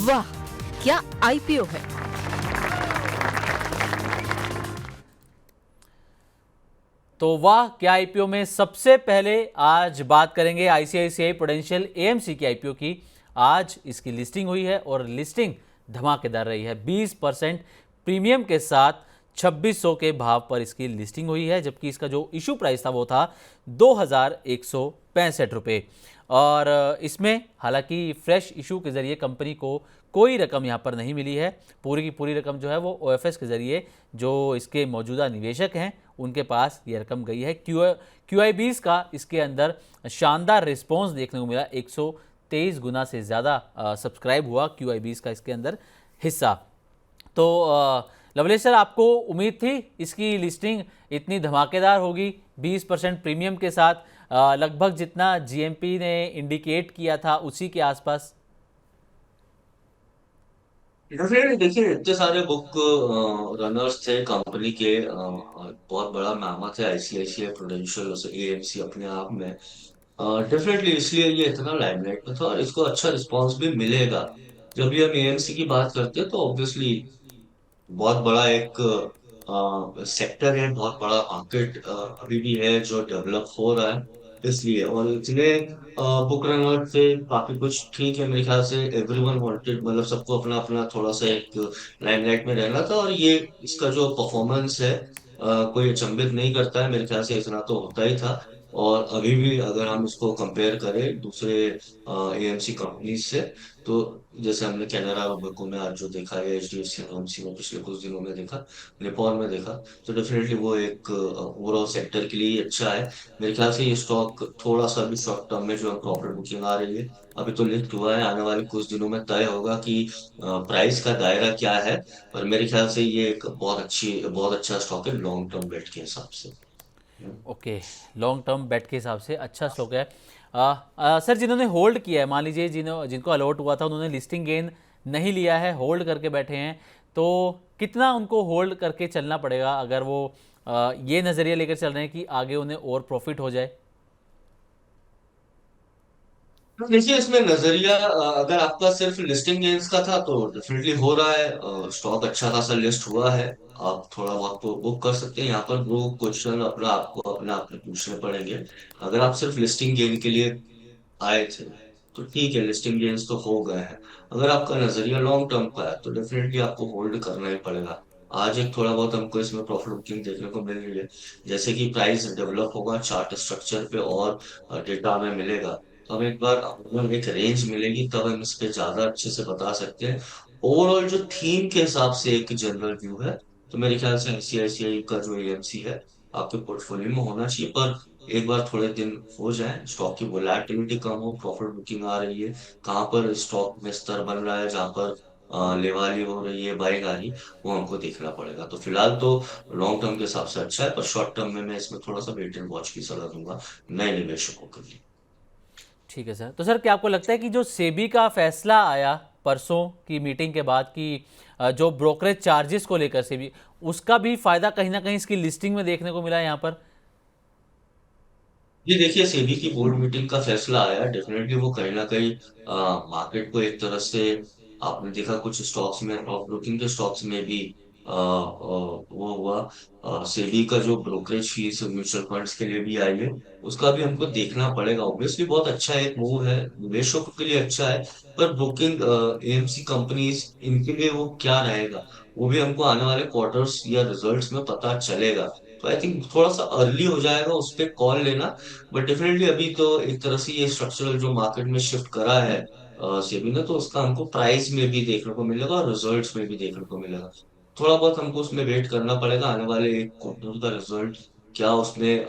वाह, क्या आईपीओ है। तो वाह क्या आईपीओ में सबसे पहले आज बात करेंगे आईसीआईसीआई प्रूडेंशियल एएमसी की आईपीओ की। आज इसकी लिस्टिंग हुई है और लिस्टिंग धमाकेदार रही है। 20% प्रीमियम के साथ 2600 के भाव पर इसकी लिस्टिंग हुई है, जबकि इसका जो इशू प्राइस था वो था 2165 रुपये। और इसमें हालांकि फ्रेश इशू के ज़रिए कंपनी को कोई रकम यहाँ पर नहीं मिली है। पूरी की पूरी रकम जो है वो ओएफएस के ज़रिए जो इसके मौजूदा निवेशक हैं उनके पास ये रकम गई है। क्यूआईबीज का इसके अंदर शानदार रिस्पॉन्स देखने को मिला। 123 गुना से ज़्यादा सब्सक्राइब हुआ क्यूआईबीज का इसके अंदर हिस्सा। तो लवलेश सर, आपको उम्मीद थी इसकी लिस्टिंग इतनी धमाकेदार होगी 20% प्रीमियम के साथ, लगभग जितना जीएमपी ने इंडिकेट किया था उसी के आसपास? डेफिनेटली देखिए, इतने सारे बुक रनर्स थे कंपनी के, बहुत बड़ा मैमथ है आईसीआईसीआई प्रूडेंशियल एएमसी अपने आप में। डेफिनेटली इसलिए ये इतना लाइमलाइट में था और इसको अच्छा रिस्पांस भी मिलेगा। जब भी हम एएमसी की बात करते हैं तो ऑब्वियसली बहुत बड़ा एक सेक्टर है, बहुत बड़ा मार्केट अभी भी है जो डेवलप हो रहा है। इसलिए और इतने बुक रनर से काफी कुछ ठीक है मेरे ख्याल से। एवरीवन वांटेड, मतलब सबको अपना अपना थोड़ा सा एक लाइमलाइट में रहना था, और ये इसका जो परफॉर्मेंस है कोई अचंभित नहीं करता है मेरे ख्याल से, इतना तो होता ही था। और अभी भी अगर हम इसको कंपेयर करें दूसरे एएमसी कंपनी से, तो जैसे हमने कैनरा बैंक में आज जो देखा है, एचडीएफसी एमसी में पिछले कुछ दिनों में देखा, निपॉन में देखा, तो डेफिनेटली वो एक ओवरऑल सेक्टर के लिए अच्छा है। मेरे ख्याल से ये स्टॉक थोड़ा सा भी शॉर्ट टर्म में जो है प्रॉफिट बुकिंग आ रही है। अभी तो लिस्ट हुआ है, आने वाले कुछ दिनों में तय होगा कि प्राइस का दायरा क्या है। पर मेरे ख्याल से ये एक बहुत अच्छा स्टॉक है लॉन्ग टर्म बेट के हिसाब से। ओके, लॉन्ग टर्म बेट के हिसाब से अच्छा स्टॉक है। सर, जिन्होंने होल्ड किया है, मान लीजिए जिनको अलॉट हुआ था उन्होंने लिस्टिंग गेन नहीं लिया है, होल्ड करके बैठे हैं, तो कितना उनको होल्ड करके चलना पड़ेगा अगर वो ये नज़रिया लेकर चल रहे हैं कि आगे उन्हें और प्रॉफिट हो जाए? तो देखिए, इसमें नजरिया अगर आपका सिर्फ लिस्टिंग गेन्स का था तो डेफिनेटली हो रहा है, स्टॉक अच्छा खासा लिस्ट हुआ है। आप थोड़ा बहुत तो बुक कर सकते हैं। यहाँ पर वो क्वेश्चन अपना आपको अपने आप में पूछने पड़ेंगे। अगर आप सिर्फ लिस्टिंग गेन के लिए आए थे तो ठीक है, लिस्टिंग गेन्स तो हो गए हैं। अगर आपका नजरिया लॉन्ग टर्म का है तो डेफिनेटली आपको होल्ड करना ही पड़ेगा। आज एक थोड़ा बहुत हमको इसमें प्रॉफिट बुकिंग देखने को मिल रही है। जैसे कि प्राइस डेवलप होगा चार्ट स्ट्रक्चर पे और डेटा में मिलेगा, तो हम एक बार हमें एक रेंज मिलेगी तब हम इस पे ज्यादा अच्छे से बता सकते हैं। ओवरऑल जो थीम के हिसाब से एक जनरल व्यू है, तो मेरे ख्याल से आईसीआईसीआई का जो एएमसी है आपके पोर्टफोलियो में होना चाहिए। पर एक बार थोड़े दिन हो जाए, स्टॉक की वोलैटिलिटी कम हो, प्रॉफिट बुकिंग आ रही है, कहाँ पर स्टॉक में स्तर बन रहा है जहां पर लेवाली हो रही है, बाइंग आ रही, वो हमको देखना पड़ेगा। तो फिलहाल तो लॉन्ग टर्म के हिसाब से अच्छा है, पर शॉर्ट टर्म में मैं इसमें थोड़ा सा वेट एंड वॉच की सलाह दूंगा नए निवेशकों के लिए। ठीक है सर। तो सर, क्या आपको लगता है कि जो सेबी का फैसला आया परसों की मीटिंग के बाद कि जो ब्रोकरेज चार्जेस को लेकर सेबी, उसका भी फायदा कहीं ना कहीं इसकी लिस्टिंग में देखने को मिला है यहाँ पर? ये देखिए, सेबी की बोर्ड मीटिंग का फैसला आया, डेफिनेटली वो कहीं ना कहीं मार्केट को एक तरह से, आपने देखा कुछ स्टॉक्स में, टॉप ब्रोकिंग के स्टॉक्स में भी वो हुआ। सेबी का जो ब्रोकरेज फीस म्यूचुअल फंड्स के लिए भी आई है, उसका भी हमको देखना पड़ेगा। ऑब्वियसली बहुत अच्छा एक मूव है, निवेशकों के लिए अच्छा है। पर ब्रोकिंग एएमसी कंपनीज, इनके लिए वो क्या रहेगा, वो भी हमको आने वाले क्वार्टर्स या रिजल्ट्स में पता चलेगा। तो आई थिंक थोड़ा सा अर्ली हो जाएगा उस पर कॉल लेना। बट डेफिनेटली अभी तो एक तरह से ये स्ट्रक्चरल जो मार्केट में शिफ्ट करा है सेबी ने, तो उसका हमको प्राइस में भी देखने को मिलेगा और रिजल्ट्स में भी देखने को मिलेगा। थोड़ा बहुत हमको उसमें वेट करना पड़ेगा, आने वाले एक क्वार्टर का रिजल्ट क्या उसमें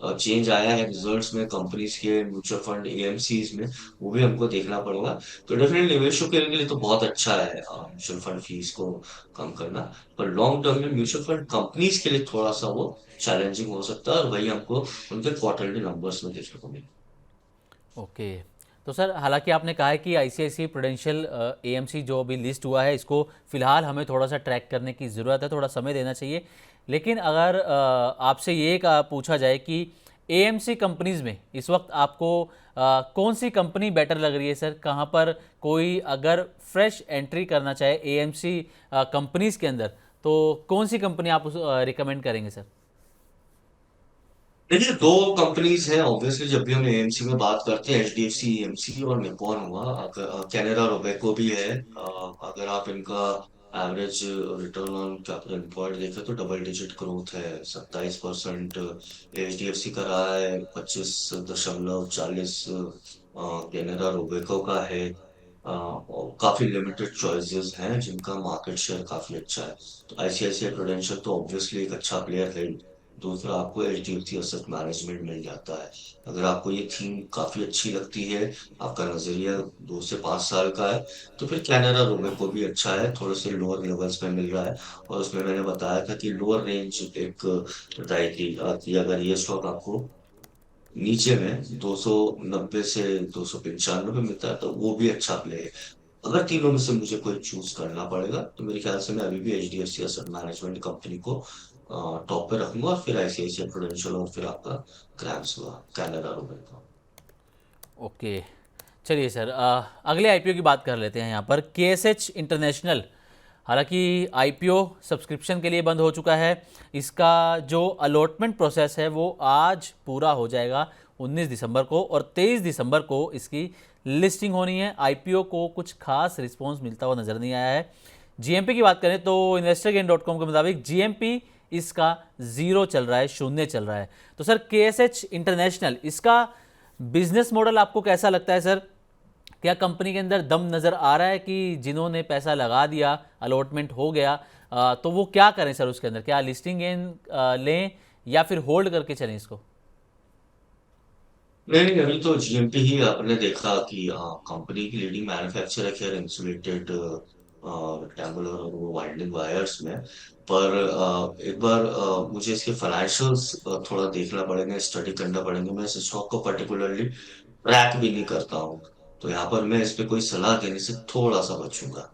चेंज आया है रिजल्ट्स में, कंपनीज के म्यूचुअल फंड एएमसीज में, वो भी हमको देखना पड़ेगा। तो डेफिनेटली निवेशकों के लिए तो बहुत अच्छा है म्यूचुअल फंड फीस को कम करना। पर लॉन्ग टर्म में म्यूचुअल फंड कंपनीज के लिए थोड़ा सा वो चैलेंजिंग हो सकता है, और वही हमको उनके क्वार्टरली नंबर्स में देखने को मिले। ओके। तो सर, हालांकि आपने कहा है कि आईसीआईसीआई प्रूडेंशियल एएमसी जो अभी लिस्ट हुआ है इसको फिलहाल हमें थोड़ा सा ट्रैक करने की ज़रूरत है, थोड़ा समय देना चाहिए। लेकिन अगर आपसे ये पूछा जाए कि एएमसी कंपनीज में इस वक्त आपको कौन सी कंपनी बेटर लग रही है सर? कहाँ पर कोई अगर फ्रेश एंट्री करना चाहे एएमसी कंपनीज के अंदर, तो कौन सी कंपनी आप उस रिकमेंड करेंगे सर? देखिए, दो कंपनीज हैं ऑब्वियसली। जब भी हम एएमसी में बात करते हैं, एचडीएफसी एएमसी और निप्पॉन हुआ, कैनरा रोबेको भी है। अगर आप इनका average return on capital employed देखें तो डबल डिजिट ग्रोथ है, 27%। एचडीएफसी का रहा है 25.40। कैनरा रोबेको का है। और काफी लिमिटेड चॉइसेस हैं जिनका मार्केट शेयर काफी अच्छा है। तो आईसीआईसीआई प्रूडेंशियल तो ऑब्वियसली एक अच्छा प्लेयर है ही। दूसरा, आपको एचडीएफसी एसेट मैनेजमेंट मिल जाता है। अगर आपको ये थीम काफी अच्छी लगती है, आपका नजरिया 2 से 5 साल का है, तो फिर कैनरा रोबेको भी अच्छा है, थोड़े से लोअर लेवल्स में मिल रहा है। और उसमें मैंने बताया था कि लोअर रेंज एक बताई थी कि अगर ये स्टॉक आपको नीचे में 290 से 295 में मिलता है तो वो भी अच्छा प्ले है। अगर तीनों में से मुझे कोई चूज करना पड़ेगा तो मेरे ख्याल से मैं अभी भी एचडीएफसी एसेट मैनेजमेंट कंपनी को टॉप पे रखूंगा, और फिर आईसीआईसीआई प्रूडेंशियल, और फिर आपका क्रैम्स हुआ, कैनरा रोबेको। ओके, चलिए सर, अगले आईपीओ की बात कर लेते हैं यहाँ पर, केएसएच इंटरनेशनल। हालांकि आईपीओ सब्सक्रिप्शन के लिए बंद हो चुका है। इसका जो अलॉटमेंट प्रोसेस है वो आज पूरा हो जाएगा 19 दिसंबर को, और 23 दिसंबर को इसकी लिस्टिंग होनी है। आईपीओ को कुछ खास रिस्पॉन्स मिलता हुआ नज़र नहीं आया है। जीएमपी की बात करें तो investorgain.com के मुताबिक जीएमपी इसका 0 चल रहा है, 0 चल रहा है। तो सर, केएसएच इंटरनेशनल, इसका बिजनेस मॉडल आपको कैसा लगता है सर? क्या कंपनी के अंदर दम नज़र आ रहा है कि जिन्होंने पैसा लगा दिया, अलॉटमेंट हो गया, तो वो क्या करें सर उसके अंदर? क्या लिस्टिंग गेन लें या फिर होल्ड करके चलें इसको? नहीं नहीं, अभी तो जीएमपी ही आपने देखा कि कंपनी की लीडिंग मैन्युफैक्चरर है इंसुलेटेड टैंगुलर और वो वाइंडिंग वायर्स में। पर एक बार मुझे इसके फाइनेंशियल्स थोड़ा देखना पड़ेगा, स्टडी करना पड़ेगा। मैं इस स्टॉक को पर्टिकुलरली ट्रैक भी नहीं करता हूँ, तो यहाँ पर मैं इस पे कोई सलाह देने से थोड़ा सा बचूंगा।